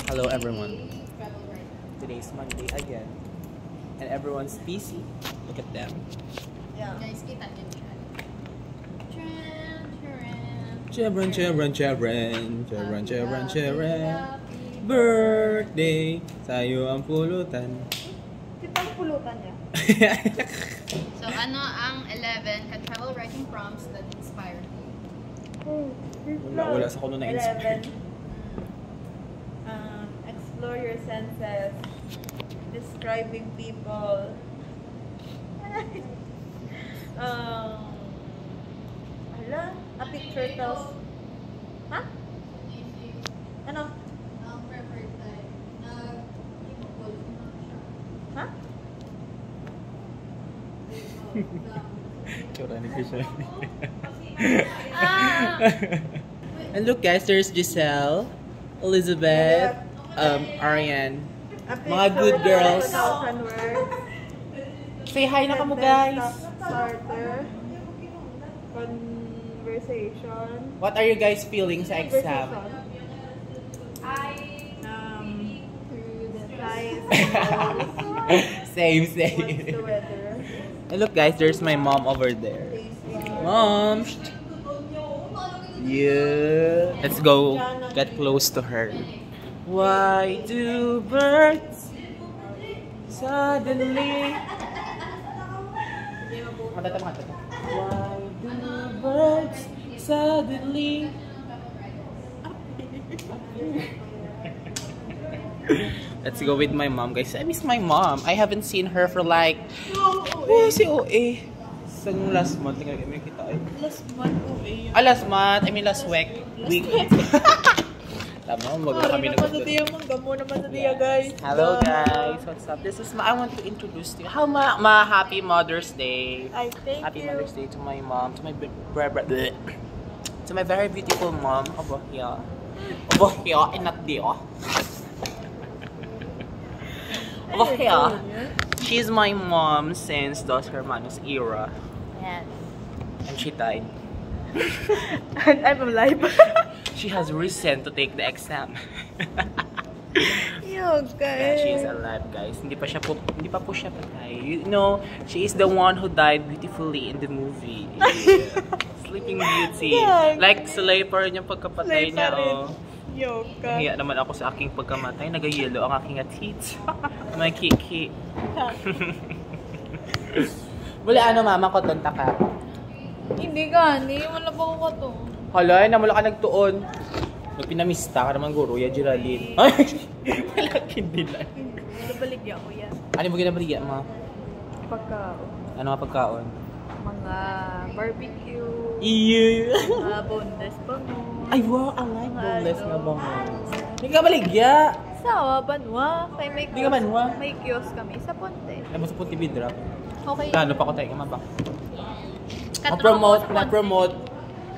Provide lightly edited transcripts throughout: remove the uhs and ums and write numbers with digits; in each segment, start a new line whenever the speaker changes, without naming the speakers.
Hello everyone. Today's Monday again. And everyone's busy. Look at them.
Yeah. Guys, kita niyo yan.
Cheren. Birthday sa'yo ang pulutan.
Tipang pulutan niya. So, ano ang 11 ka-travel writing prompts that inspired you?
Wala sa kuno na inspired.
11. Explore your senses. Describing people. A picture tells. Ha? Ano? Ha?
And look guys, there's Giselle, Elizabeth, Ariane. Mga good girls.
1,000 words.
Say hi na kamo guys.
Starter. Conversation.
What are you guys feeling sa exam? Same.
What's the weather?
And look guys, there's my mom over there. Mom! Yeah. Let's go get close to her. Why do birds suddenly... Why do birds suddenly... Let's go with my mom, guys. I miss my mom. I haven't seen her for like... si OA. Sa last month, may kita ay.
Last month, OA.
Last month. I mean last week. Tama, mag kami
Gamo naman sa diya, guys.
Hello guys, what's up? This is I want to introduce to you. Happy Mother's Day. Happy Mother's Day to my mom, to my to my very beautiful mom. Over here, and not there. Over here. She's my mom since Dos Hermanos era.
Yes.
And she died.
And I'm alive.
She has reason to take the exam.
Yo, guys.
Yeah, she is alive, guys. Hindi pa po siya patay. You know, she is the one who died beautifully in the movie. Yeah. Sleeping Beauty.
Yeah,
like, slay pa rin yung pagkapatay niya. Oh.
Yo, guys.
Nahiya naman ako sa aking pagkamatay. Nag-yellow ang aking teeth. May kiki. Wala ano, mama ko, tonta ka.
Hindi gani. Wala pa ko ka to.
Hala, namula ka nagtuon. Nagpinamista ka naman, guro. Ya, Geraldine. Ay, malaki nila.
Nabaligya ko yan.
Ano mo ginabaligya, ma?
Pagkaon.
Ano nga pagkaon?
Mga barbecue.
Iyo.
Mga boneless bango.
Ay, wow, I like boneless nga bango. Hindi ka baligya.
Sawa, banwa.
Hindi ka banwa.
May kiosk kami sa Ponte.
Alam mo sa Pontevedra.
Okay.
Kano pa ko tayo ka ba?
Na-promote.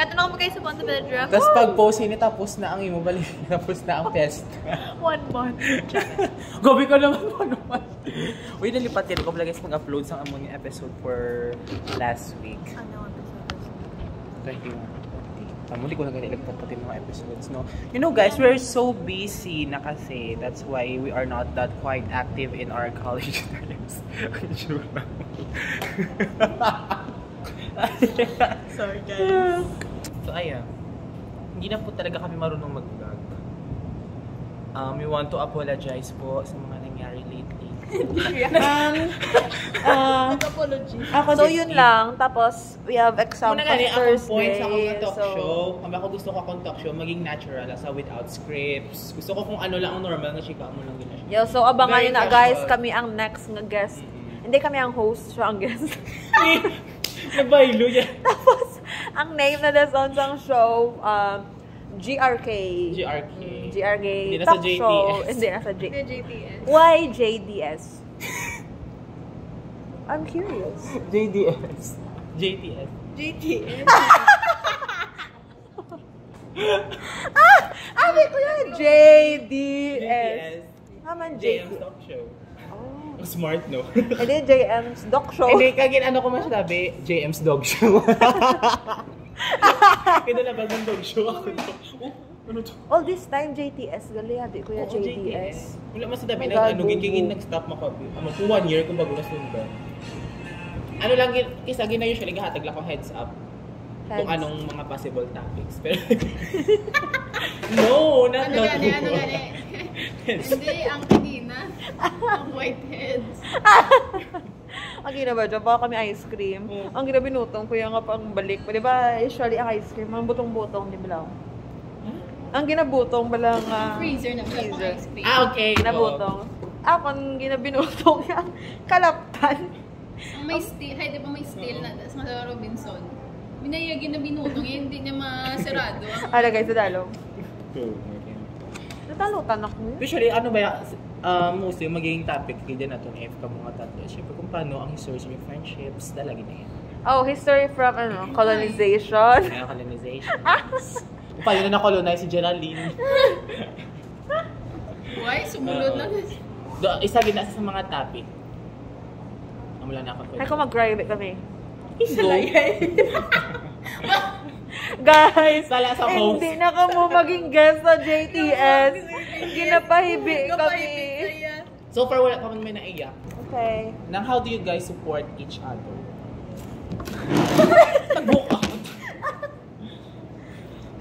Katanong mo kayo sa Ponte Vedra.
Tapos pag-post ini tapos na ang imo balik. Tapos na ang test.
1 month.
Gabi ka naman 1 month. Uy, nalipat yan ko guys mag-upload sa among episode for last week.
Ano episode?
21. Muli ko na ganyan nagpapati mga episodes, no? You know guys, we're so busy na kasi. That's why we are not that quite active in our college times.
Sorry guys.
So ayan, hindi na po talaga kami marunong mag-vlog. We want to apologize po sa mga nangyari lately.
Apology.
So yun lang, tapos we have exam
Muna
on
nga akong
Thursday.
point sa akong talk
so,
show. Kung ako gusto ko akong talk show, maging natural, asa without scripts. Gusto ko kung ano lang ang normal na chika mo lang ginasya.
yo, so abangan
Very
nyo na guys,
casual.
kami ang next na guest. Hindi kami ang host, siya ang guest.
Nabaylo niya.
Tapos, ang name na lesson sa show, GRK. GRK.
Hindi na sa
Talk
JTS.
show. Hindi na sa
JTS.
Why JDS? I'm curious.
JDS. JTS.
JTS.
Abi ko yan, JDS. Naman
JM's
JDS.
talk show.
Oh.
Smart, no?
Hindi, JM's Doc Show.
Hindi, kagin ano ko masabi, JM's dog show. Kaya na bagong dog show ako. Ano to?
All this time, JTS. Gali, di ko
Oo,
JTS.
Wala mas dami
My
na
God,
ano,
bubu.
gigingin nag-stop makabi. Amo po 1 year kung bago na sundan. Ano lang, isa gina usually gahatag lang ko heads up. Kung
Heads.
anong mga possible topics. Pero, no, not
Ano
that
gani, ano gani? Hindi, ang kanina. Ang whiteheads.
Ang ginawa dyan, baka kami ice cream. Ang ginabinutong ko yung nga pang balik. Di ba, usually ang ice cream, ang butong-butong, di ba lang? Ang ginabutong balang
Freezer na pala pang
freezer.
ice cream.
okay.
Ginabutong. Ako, ang ginabinutong yung kalaptan.
Ang may steel, hay, di ba may steel na sa Robinson? Minayagin na binutong, eh, hindi niya masarado.
Ano guys, nadalo. Natalutan ako.
Usually, ano ba yung mostly magiging topic kaya na itong F ka mga tatlo. Siyempre kung paano ang history ng friendships, talaga na yan.
Oh, history from colonization.
Kaya colonization. Kung paano na na-colonize si Geraldine.
Why? Sumulod na.
Isa gina sa mga topic. Wala na ako.
Ay, kung mag-private kami.
Go.
Guys,
Sala sa host.
hindi na ka mo maging guest sa JTS. Ginapahibi kami.
So far, wala pa man may naiyak.
Okay.
Now, how do you guys support each other? Nag-book out.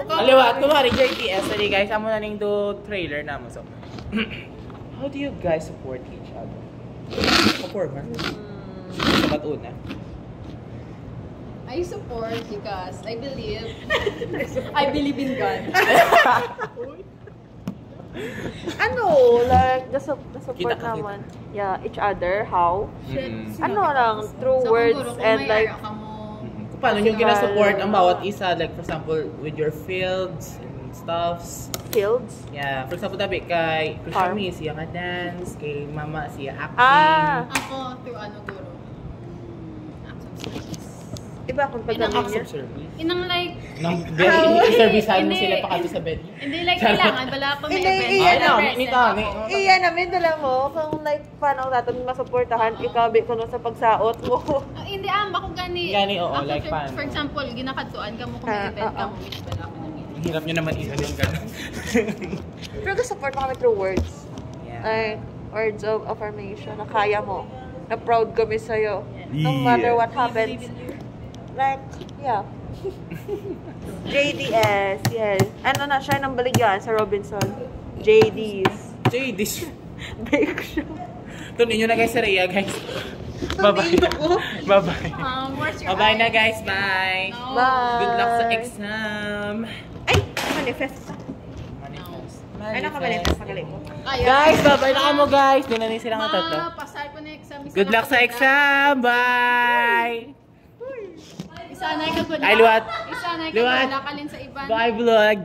Aliwat, kumari JTS. Sorry guys, amo na ning do trailer na mo. So, how do you guys support each other? Performer? Sabat una.
I support because I believe in God.
Like, the support
Kita ka,
naman. Yeah, each other. How?
Mm-hmm.
Ano lang, through
So,
words
kung
and
may
like,
ara ka mo,
Kung paano nyo ginasupport ang bawat isa? Like, for example, with your fields and stuffs.
fields.
Yeah, for example, tabi kay
Farm.
Kushami, siya nga dance. Kay Mama, siya acting.
Ah!
ako through ano guro. Acts of service.
Iba akong
Acts
pagkamin
of service.
Inang like,
Nang very servicehan mo
Hindi.
sila pakati sa bed.
hindi like kailangan, wala pa may
Hindi,
event.
iyan
Ay,
na,
ni Tani.
Iyan namin, dala mo. Kung like, paano natin masuportahan, ikabi ko no sa pagsaot mo.
Hindi, bako gani.
Gani, oo,
Ako,
like paano?
For example, ginakatuan ka mo kung may event ka mo, which wala ako namin.
Ang hirap nyo naman ilan yung gano'n.
Pero support mo kami through words.
Yeah.
Like, words of affirmation na kaya mo. Na proud kami sa'yo. No matter what happens. Like, yeah. JDS, yes. Ano na, siya nang baligyan sa Robinson. JD's.
Jay, this...
Bake shop.
Tunin nyo na guys sa Rhea, guys. Bye-bye. Bye-bye.
Where's your
Bye-bye na
eye?
guys, bye.
No.
Bye.
Good luck sa exam.
Ay, manifest.
Manifest.
Ay, naka-manifest. Magaling mo.
Ayun.
Guys, bye-bye na kamo guys. Doon na rin silang ang tatlo.
Pasay ko na exam. Isa
Good
na
luck
ako
sa
good
exam. Bye.
Isa na ka good
Ay, Luwat.
Isa na ka
Luwat.
good luck alin sa iban.
Bye vlog.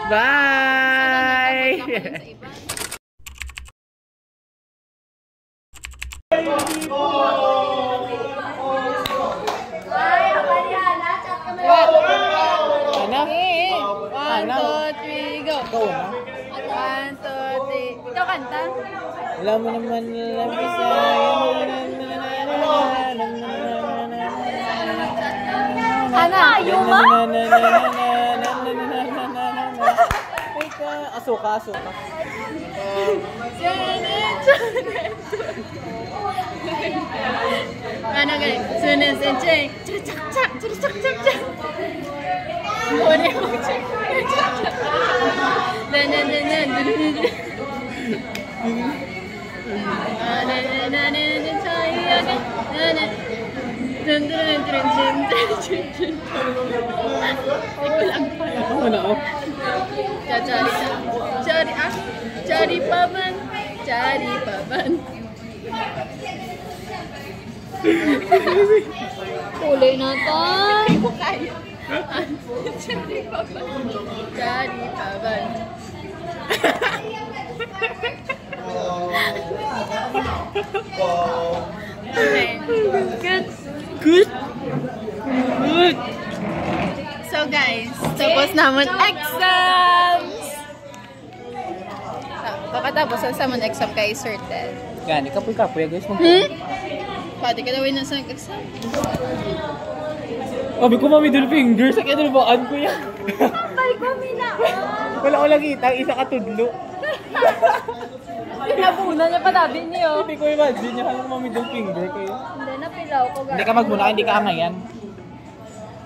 Bye.
Isa na ka good luck alin sa iban.
Ano?
One, two, three, go.
Ikaw na.
1, 2, 3. Ikaw kanta?
Alam mo naman alam ko sa
Ana, Yuma?
Asuka, asuka.
Ano ganyan? Sunan sen cheng. Chak chak chak chak chak chak. Ore mo chak. Na na na na. Na na na na na chai aga. Na na. Dun dun dun dun dun. Ikaw lang pa.
Ano ako?
Cari cari cari paman. Cari paman. Tuloy na to. Hindi ko kaya. Cari paman. Cari paman. Okay. Good.
Good.
Good. So guys, tapos naman exams! Kakatapos sa naman exam kay Sir Ted.
Gani, kapoy-kapoy guys.
Pwede ka daw na sa exam.
Sabi ko, middle finger. Sa kinulbaan ko yan.
Kapal ko, minaan.
Wala ko lang kita. Isa ka tudlo.
Pinabunan niya pa tabi niyo.
Hindi ko imagine niya kung middle finger ko yun.
Hindi, napilaw ko.
Hindi ka magmuna, hindi ka angayan.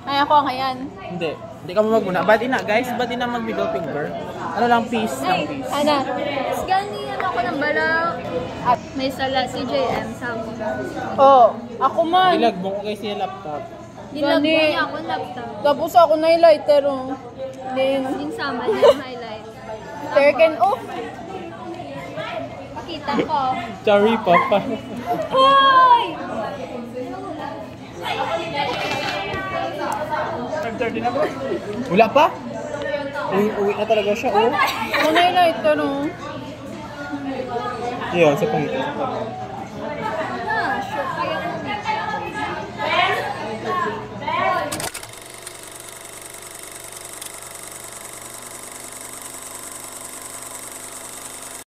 Ay, ako ang ayan.
Hindi ka magmuna. Bati na guys, bati na mag middle finger. Ano lang, peace lang, peace.
Ana, ganiyan ako ng balaw. At may sala si JM sa
Oh, ako man.
Ilagbong ko guys yung laptop.
Nilagyan niya ako ng laptop.
Tapos ako na yung lighter, oh. Then,
Yung sama niya yung highlight.
turken off.
Pakita ko.
Sorry, papa.
Hoy!
Wala pa? Uwi na talaga siya, oh.
Ako na yung lighter, oh.
Yun, sa pangito.